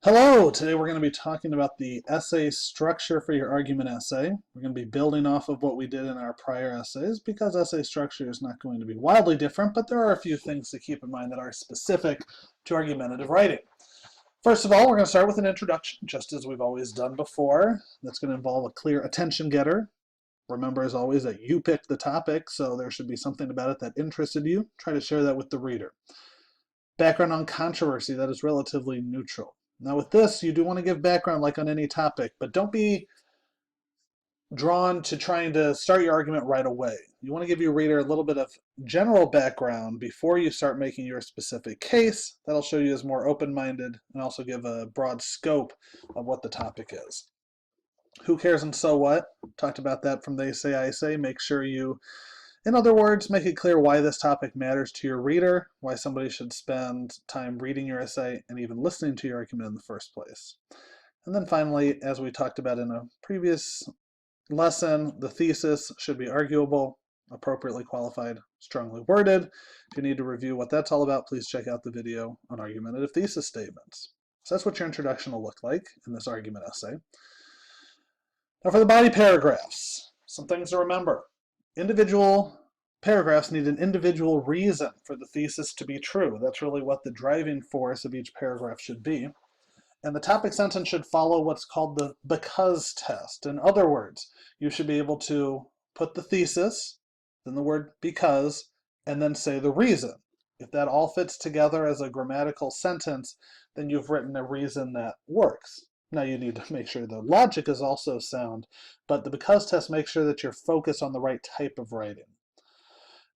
Hello! Today we're going to be talking about the essay structure for your argument essay. We're going to be building off of what we did in our prior essays because essay structure is not going to be wildly different, but there are a few things to keep in mind that are specific to argumentative writing. First of all, we're going to start with an introduction, just as we've always done before. That's going to involve a clear attention getter. Remember, as always, that you picked the topic, so there should be something about it that interested you. Try to share that with the reader. Background on controversy that is relatively neutral. Now with this, you do want to give background like on any topic, but don't be drawn to trying to start your argument right away. You want to give your reader a little bit of general background before you start making your specific case. That'll show you as more open-minded and also give a broad scope of what the topic is. Who cares and so what? Talked about that from They Say, I Say. Make sure you, in other words, make it clear why this topic matters to your reader, why somebody should spend time reading your essay and even listening to your argument in the first place. And then finally, as we talked about in a previous lesson, the thesis should be arguable, appropriately qualified, strongly worded. If you need to review what that's all about, please check out the video on argumentative thesis statements. So that's what your introduction will look like in this argument essay. Now for the body paragraphs, some things to remember. Individual paragraphs need an individual reason for the thesis to be true. That's really what the driving force of each paragraph should be. And the topic sentence should follow what's called the because test. In other words, you should be able to put the thesis, then the word because, and then say the reason. If that all fits together as a grammatical sentence, then you've written a reason that works. Now you need to make sure the logic is also sound, but the because test makes sure that you're focused on the right type of writing.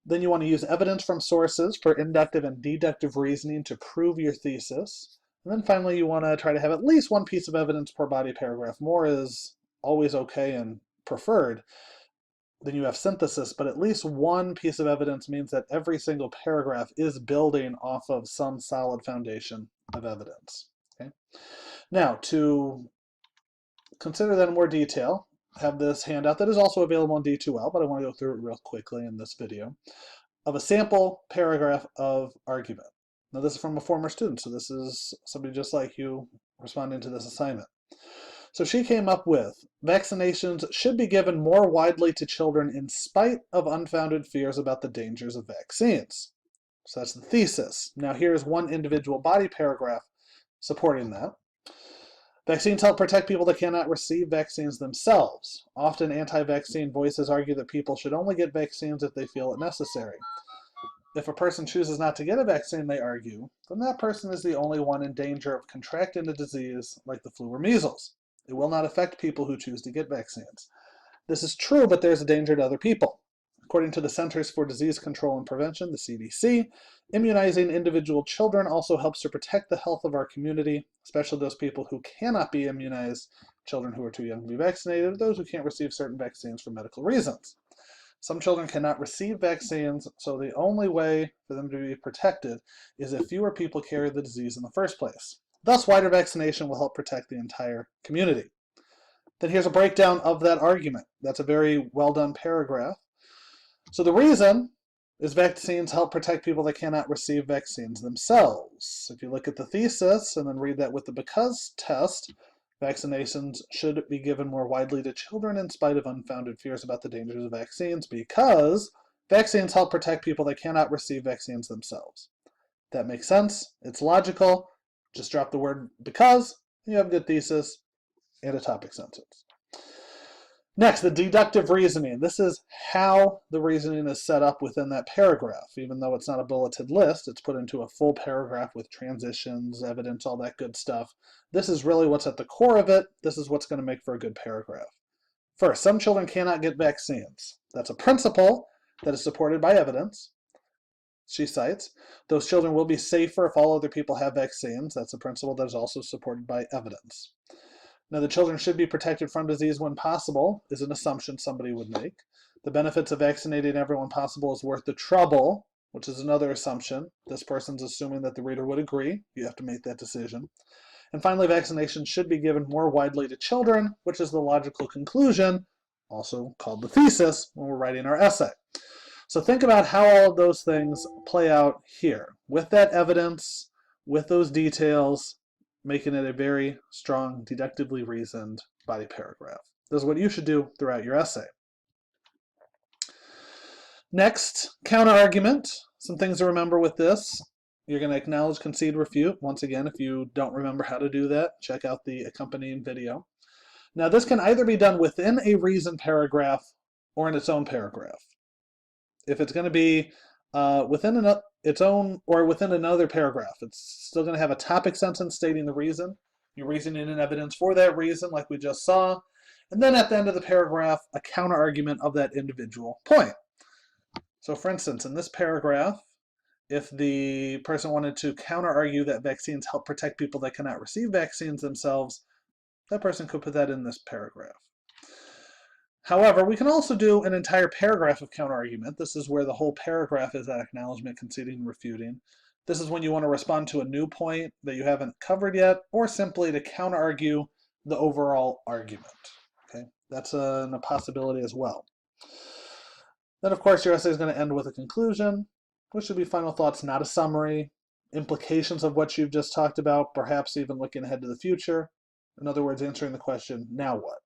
Then you want to use evidence from sources for inductive and deductive reasoning to prove your thesis. And then finally you want to try to have at least one piece of evidence per body paragraph. More is always okay and preferred. Then you have synthesis, but at least one piece of evidence means that every single paragraph is building off of some solid foundation of evidence. Okay? Now, to consider that in more detail, I have this handout that is also available on D2L, but I want to go through it real quickly in this video, of a sample paragraph of argument. Now this is from a former student, so this is somebody just like you responding to this assignment. So she came up with, vaccinations should be given more widely to children in spite of unfounded fears about the dangers of vaccines. So that's the thesis. Now here's one individual body paragraph supporting that. Vaccines help protect people that cannot receive vaccines themselves. Often anti-vaccine voices argue that people should only get vaccines if they feel it necessary. If a person chooses not to get a vaccine, they argue, then that person is the only one in danger of contracting a disease like the flu or measles. It will not affect people who choose to get vaccines. This is true, but there's a danger to other people. According to the Centers for Disease Control and Prevention, the CDC, immunizing individual children also helps to protect the health of our community, especially those people who cannot be immunized, children who are too young to be vaccinated, or those who can't receive certain vaccines for medical reasons. Some children cannot receive vaccines, so the only way for them to be protected is if fewer people carry the disease in the first place. Thus, wider vaccination will help protect the entire community. Then here's a breakdown of that argument. That's a very well done paragraph. So the reason is vaccines help protect people that cannot receive vaccines themselves. If you look at the thesis and then read that with the because test, vaccinations should be given more widely to children in spite of unfounded fears about the dangers of vaccines because vaccines help protect people that cannot receive vaccines themselves. That makes sense. It's logical. Just drop the word because, and you have a good thesis and a topic sentence. Next, the deductive reasoning. This is how the reasoning is set up within that paragraph. Even though it's not a bulleted list, it's put into a full paragraph with transitions, evidence, all that good stuff. This is really what's at the core of it. This is what's going to make for a good paragraph. First, some children cannot get vaccines. That's a principle that is supported by evidence. She cites, those children will be safer if all other people have vaccines. That's a principle that is also supported by evidence. Now, the children should be protected from disease when possible is an assumption somebody would make. The benefits of vaccinating everyone possible is worth the trouble, which is another assumption. This person's assuming that the reader would agree. You have to make that decision. And finally, vaccination should be given more widely to children, which is the logical conclusion, also called the thesis, when we're writing our essay. So think about how all of those things play out here. With that evidence, with those details, making it a very strong, deductively reasoned body paragraph. This is what you should do throughout your essay. Next, counter-argument. Some things to remember with this. You're going to acknowledge, concede, refute. Once again, if you don't remember how to do that, check out the accompanying video. Now, this can either be done within a reasoned paragraph or in its own paragraph. If it's going to be within its own or within another paragraph, it's still going to have a topic sentence stating the reason, your reasoning and evidence for that reason, like we just saw, and then at the end of the paragraph, a counter-argument of that individual point. So for instance, in this paragraph, if the person wanted to counter-argue that vaccines help protect people that cannot receive vaccines themselves, that person could put that in this paragraph. However, we can also do an entire paragraph of counter-argument. This is where the whole paragraph is that acknowledgement, conceding, refuting. This is when you want to respond to a new point that you haven't covered yet, or simply to counter-argue the overall argument. Okay, that's a possibility as well. Then, of course, your essay is going to end with a conclusion, which should be final thoughts, not a summary, implications of what you've just talked about, perhaps even looking ahead to the future. In other words, answering the question, now what?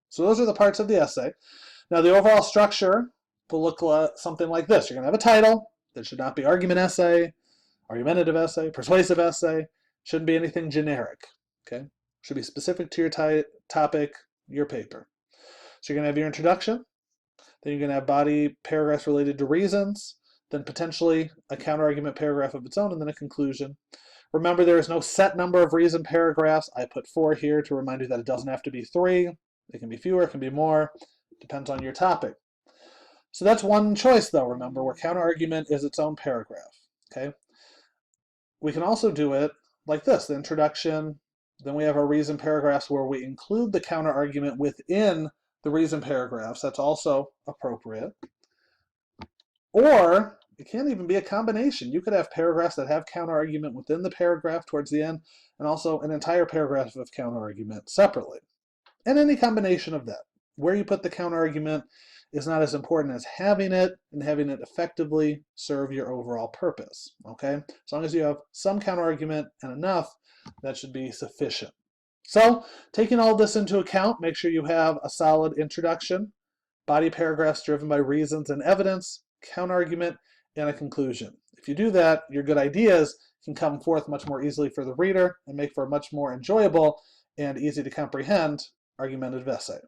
So those are the parts of the essay. Now, the overall structure will look something like this. You're going to have a title. That should not be argument essay, argumentative essay, persuasive essay. Shouldn't be anything generic. Okay? Should be specific to your topic, your paper. So you're going to have your introduction. Then you're going to have body paragraphs related to reasons, then potentially a counter-argument paragraph of its own, and then a conclusion. Remember, there is no set number of reason paragraphs. I put 4 here to remind you that it doesn't have to be 3. It can be fewer, it can be more. Depends on your topic. So that's one choice, though, remember, where counter-argument is its own paragraph. Okay? We can also do it like this, the introduction. Then we have our reason paragraphs where we include the counter-argument within the reason paragraphs. That's also appropriate. Or it can even be a combination. You could have paragraphs that have counter-argument within the paragraph towards the end, and also an entire paragraph of counter-argument separately. And any combination of that. Where you put the counter-argument is not as important as having it, and having it effectively serve your overall purpose. Okay? As long as you have some counter-argument and enough, that should be sufficient. So, taking all this into account, make sure you have a solid introduction, body paragraphs driven by reasons and evidence, counter-argument, and a conclusion. If you do that, your good ideas can come forth much more easily for the reader and make for a much more enjoyable and easy to comprehend argumentative essay.